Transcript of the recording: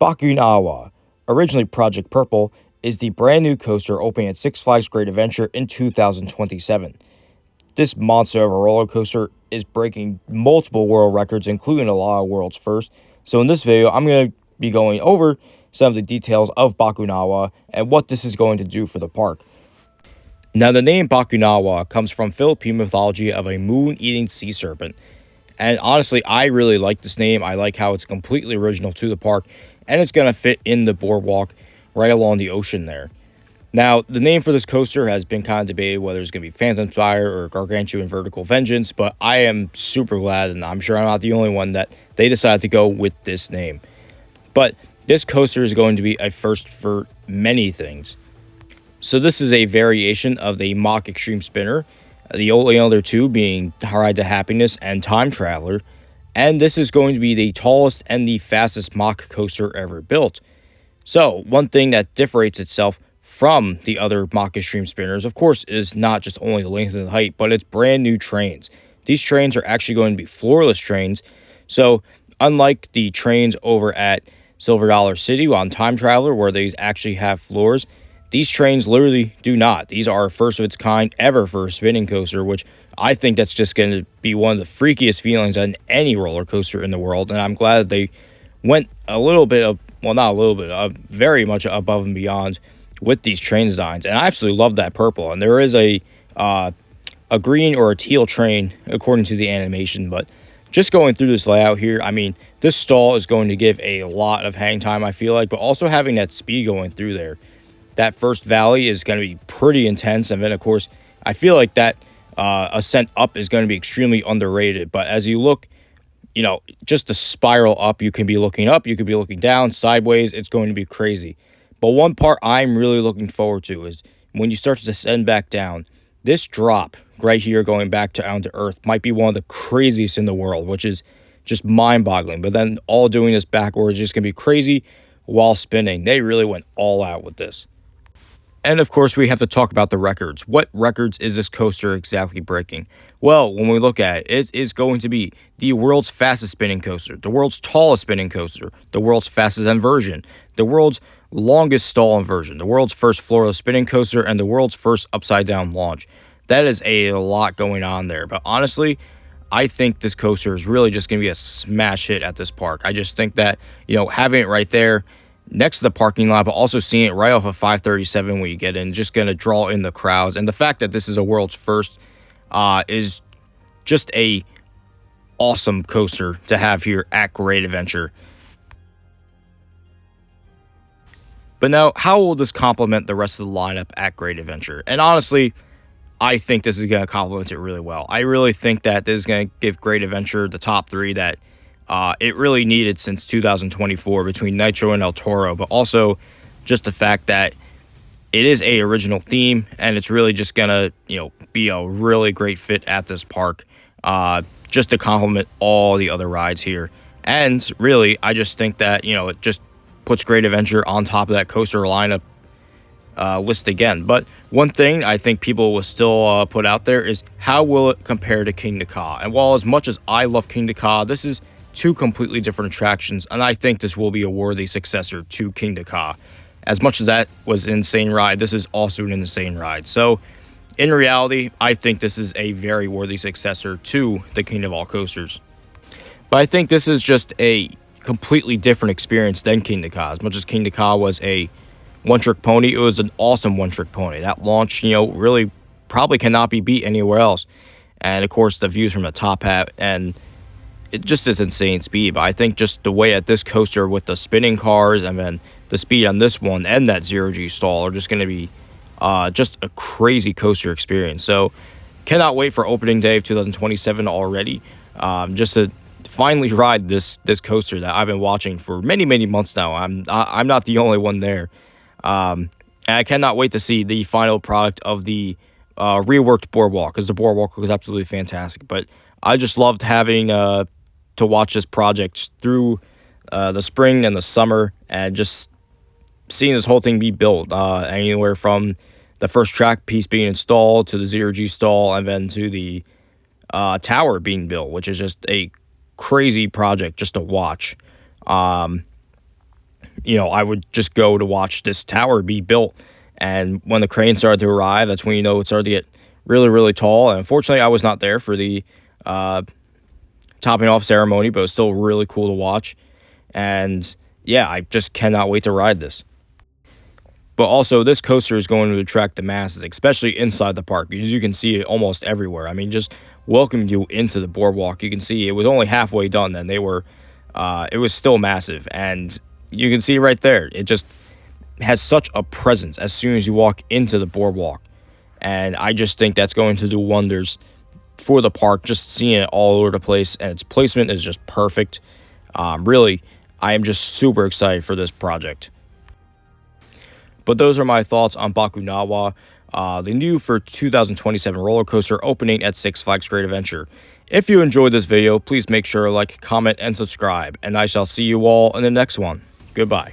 Bakunawa, originally Project Purple, is the brand new coaster opening at Six Flags Great Adventure in 2027. This monster of a roller coaster is breaking multiple world records, including a lot of world's first. So in this video, I'm going to be going over some of the details of Bakunawa and what this is going to do for the park. Now, the name Bakunawa comes from Philippine mythology of a moon-eating sea serpent. And honestly, I really like this name. I like how it's completely original to the park, and it's going to fit in the boardwalk right along the ocean there. Now, the name for this coaster has been kind of debated whether it's going to be Phantom Spire or Gargantuan Vertical Vengeance, but I am super glad, and I'm sure I'm not the only one, that they decided to go with this name. But this coaster is going to be a first for many things. So this is a variation of the Mock Extreme Spinner, the only other two being Ride to Happiness and Time Traveler, and this is going to be the tallest and the fastest Mock coaster ever built. So one thing that differentiates itself from the other Mock Extreme Spinners, of course, is not just only the length and the height, but it's brand new trains. These trains are actually going to be floorless trains, so unlike the trains over at Silver Dollar City on Time Traveler, where they actually have floors, these trains literally do not. These are first of its kind ever for a spinning coaster, which I think that's just going to be one of the freakiest feelings on any roller coaster in the world. And I'm glad that they went a little bit of, well, not a little bit, very much above and beyond with these train designs. And I absolutely love that purple. And there is a green or a teal train according to the animation, but just going through this layout here, I mean, this stall is going to give a lot of hang time, I feel like, but also having that speed going through there. That first valley is going to be pretty intense, and then, of course, I feel like that ascent up is going to be extremely underrated. But as you look, you know, just the spiral up, you can be looking up, you could be looking down, sideways, it's going to be crazy. But one part I'm really looking forward to is when you start to descend back down, this drop right here going back to down to earth might be one of the craziest in the world, which is just mind-boggling. But then all doing this backwards is just going to be crazy while spinning. They really went all out with this. And of course, we have to talk about the records. What records is this coaster exactly breaking? Well, when we look at it, it is going to be the world's fastest spinning coaster, the world's tallest spinning coaster, the world's fastest inversion, the world's longest stall inversion, the world's first floorless spinning coaster, and the world's first upside-down launch. That is a lot going on there. But honestly, I think this coaster is really just going to be a smash hit at this park. I just think that, you know, having it right there next to the parking lot, but also seeing it right off of 537 when you get in, just going to draw in the crowds. And the fact that this is a world's first is just a awesome coaster to have here at Great Adventure. But now, how will this complement the rest of the lineup at Great Adventure? And honestly, I think this is going to complement it really well. I really think that this is going to give Great Adventure the top three that it really needed since 2024 between Nitro and El Toro, but also just the fact that it is a original theme, and it's really just gonna, you know, be a really great fit at this park, just to complement all the other rides here. And really, I just think that, you know, it just puts Great Adventure on top of that coaster lineup list again. But one thing I think people will still put out there is, how will it compare to King Ka? And while as much as I love King Ka, this is two completely different attractions, and I think this will be a worthy successor to King Ka. As much as that was an insane ride, this is also an insane ride. So in reality, I think this is a very worthy successor to the King of all coasters. But I think this is just a completely different experience than King Ka. As much as King Ka was a one-trick pony, it was an awesome one-trick pony. That launch, you know, really probably cannot be beat anywhere else. And of course, the views from the top hat, and it just is insane speed. But I think just the way at this coaster with the spinning cars and then the speed on this one and that zero-G stall are just going to be just a crazy coaster experience. So cannot wait for opening day of 2027 already, just to finally ride this coaster that I've been watching for many months now. I'm not the only one there, and I cannot wait to see the final product of the reworked boardwalk, because the boardwalk was absolutely fantastic. But I just loved having to watch this project through the spring and the summer, and just seeing this whole thing be built, anywhere from the first track piece being installed to the zero-G stall, and then to the tower being built, which is just a crazy project just to watch. I would just go to watch this tower be built. And when the crane started to arrive, that's when it started to get really, really tall. And unfortunately, I was not there for the uh, topping off ceremony, but it was still really cool to watch. And yeah, I just cannot wait to ride this. But also, this coaster is going to attract the masses, especially inside the park, because you can see it almost everywhere. I mean, just welcome you into the boardwalk. You can see it was only halfway done, then it was still massive. And you can see right there, it just has such a presence as soon as you walk into the boardwalk. And I just think that's going to do wonders for the park, just seeing it all over the place. And its placement is just perfect. Really, I am just super excited for this project. But those are my thoughts on Bakunawa, the new for 2027 roller coaster opening at Six Flags Great Adventure. If you enjoyed this video, please make sure to like, comment, and subscribe, and I shall see you all in the next one. Goodbye.